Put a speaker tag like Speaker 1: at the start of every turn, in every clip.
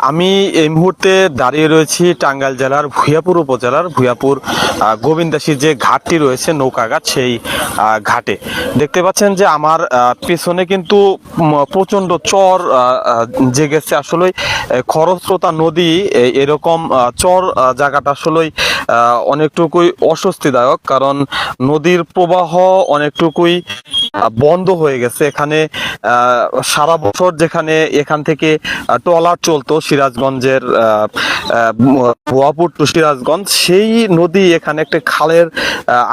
Speaker 1: আমি এই মুহূর্তে দাঁড়িয়ে রয়েছি টাঙ্গাইল জেলার ভূঞাপুর উপজেলার ভূঞাপুর গোবিন্দাসী যে ঘাটটি রয়েছে নৌকাঘাট, সেই ঘাটে দেখতে পাচ্ছেন যে আমার পেছনে কিন্তু প্রচণ্ড চর জেগেছে। আসলে খরস্রোতা নদী এরকম চর জায়গাটা আসলেই অনেকটুকুই অস্বস্তিদায়ক, কারণ নদীর প্রবাহ অনেকটুকুই বন্ধ হয়ে গেছে। এখানে সারা বছর যেখানে এখান থেকে ট্রলার চলতো সিরাজগঞ্জের ভুয়াপুর টু সিরাজগঞ্জ, সেই নদী এখানে একটা খালের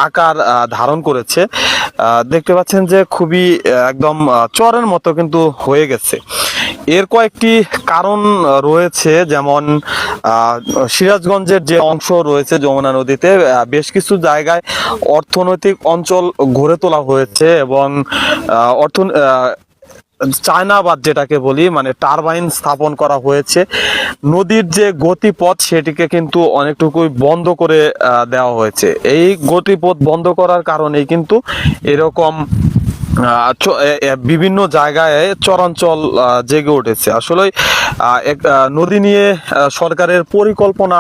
Speaker 1: আকার ধারণ করেছে। দেখতে পাচ্ছেন যে খুবই একদম চরের মতো কিন্তু হয়ে গেছে। এর কয়েকটি কারণ রয়েছে, যেমন সিরাজগঞ্জের যে অংশ রয়েছে যমুনা নদীতে বেশ কিছু জায়গায় অর্থনৈতিক অঞ্চল গড়ে তোলা হয়েছে এবং চায়নাবাদ যেটাকে বলি, মানে টারবাইন স্থাপন করা হয়েছে। নদীর যে গতিপথ সেটিকে কিন্তু অনেকটুকুই বন্ধ করে দেওয়া হয়েছে। এই গতিপথ বন্ধ করার কারণেই কিন্তু এরকম বিভিন্ন জায়গায় চরাঞ্চল জেগে উঠেছে। আসলে নদী নিয়ে সরকারের পরিকল্পনা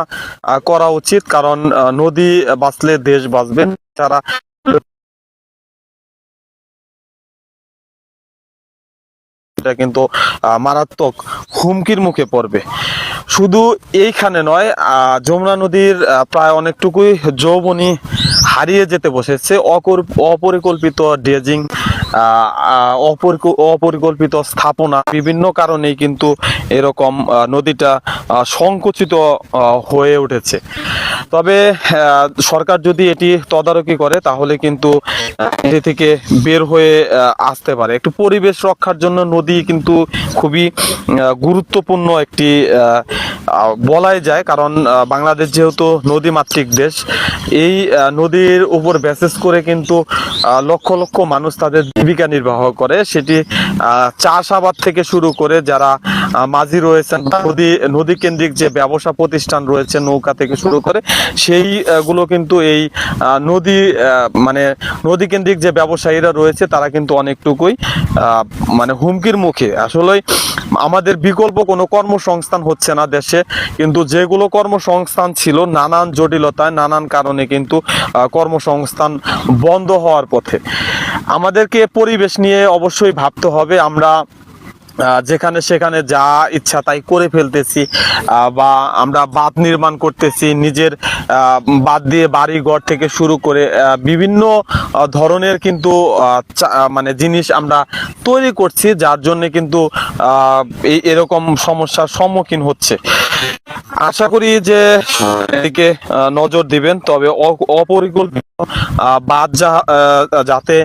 Speaker 1: করা উচিত, কারণ নদী বাঁচলে দেশ বাঁচবে। তারা এটা কিন্তু মারাত্মক হুমকির মুখে পড়বে। শুধু এইখানে নয়, যমুনা নদীর প্রায় অনেকটুকুই যৌবনী হারিয়ে যেতে বসেছে। অপরিকল্পিত ড্রেজিং, অপরিকল্পিত স্থাপনা, বিভিন্ন কারণেই কিন্তু এরকম নদীটা সংকুচিত হয়ে উঠেছে। তবে সরকার যদি এটি তদারকি করে তাহলে কিন্তু এটি থেকে বের হয়ে আসতে পারে। একটু পরিবেশ রক্ষার জন্য নদী কিন্তু খুবই গুরুত্বপূর্ণ একটি বলাই যায়, কারণ বাংলাদেশ যেহেতু নদীমাতৃক দেশ, এই নদীর উপর বেসিস করে কিন্তু লক্ষ লক্ষ মানুষ তাদের জীবিকা নির্বাহ করে। সেটি চাষাবাদ থেকে শুরু করে যারা মাঝি রয়েছেন, নদী কেন্দ্রিক যে ব্যবসা প্রতিষ্ঠান রয়েছে নৌকা থেকে শুরু করে, সেইগুলো কিন্তু এই নদী কেন্দ্রিক যে ব্যবসায়ীরা রয়েছে তারা কিন্তু অনেকটুকুই মানে হুমকির মুখে। আসলে আমাদের বিকল্প কোনো কর্মসংস্থান হচ্ছে না দেশে, কিন্তু যেগুলো কর্মসংস্থান ছিল নানান জটিলতায় নানান কারণে কিন্তু কর্মসংস্থান বন্ধ হওয়ার পথে। আমাদেরকে পরিবেশ নিয়ে অবশ্যই ভাবতে হবে। আমরা যেখানে সেখানে যা ইচ্ছা তাই করে ফেলতেছি, বা আমরা বাঁধ নির্মাণ করতেছি, নিজের বাঁধ দিয়ে বাড়ি ঘর থেকে শুরু করে বিভিন্ন ধরনের কিন্তু মানে জিনিস আমরা তৈরি করছি, যার জন্য কিন্তু এরকম সমস্যার সম্মুখীন হচ্ছে। আশা করি যে এদিকে নজর দিবেন, তবে অপরিকল্পিত বাঁধ যাতে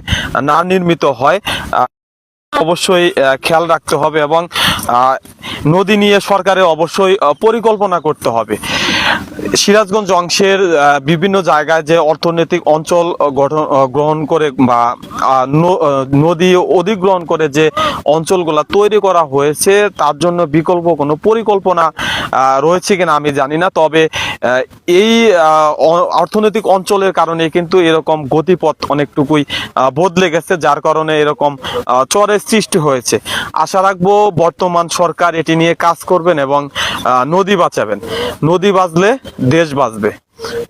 Speaker 1: না নির্মিত হয় অবশ্যই খেয়াল রাখতে হবে, এবং নদী নিয়ে সরকারের অবশ্যই পরিকল্পনা করতে হবে। সিরাজগঞ্জ অংশের বিভিন্ন জায়গায় যে অর্থনৈতিক অঞ্চল গ্রহণ করে বা নদী অধিগ্রহণ করে যে অঞ্চলগুলো তৈরি করা হয়েছে, তার জন্য বিকল্প কোনো পরিকল্পনা রয়েছে কিনা আমি জানি না। তবে এই অর্থনৈতিক অঞ্চলের কারণে কিন্তু এরকম গতিপথ অনেকটুকুই বদলে গেছে, যার কারণে এরকম চরের সৃষ্টি হয়েছে। আশা রাখবো বর্তমান সরকার এটি নিয়ে কাজ করবেন এবং নদী বাঁচাবেন। নদী বাঁচলে দেশ বাঁচবে।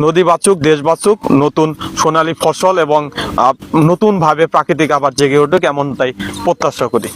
Speaker 1: নদী বাঁচুক, দেশ বাঁচুক, নতুন সোনালী ফসল এবং নতুন ভাবে প্রাকৃতিক আবার জেগে উঠুক, এমনটাই প্রত্যাশা করি।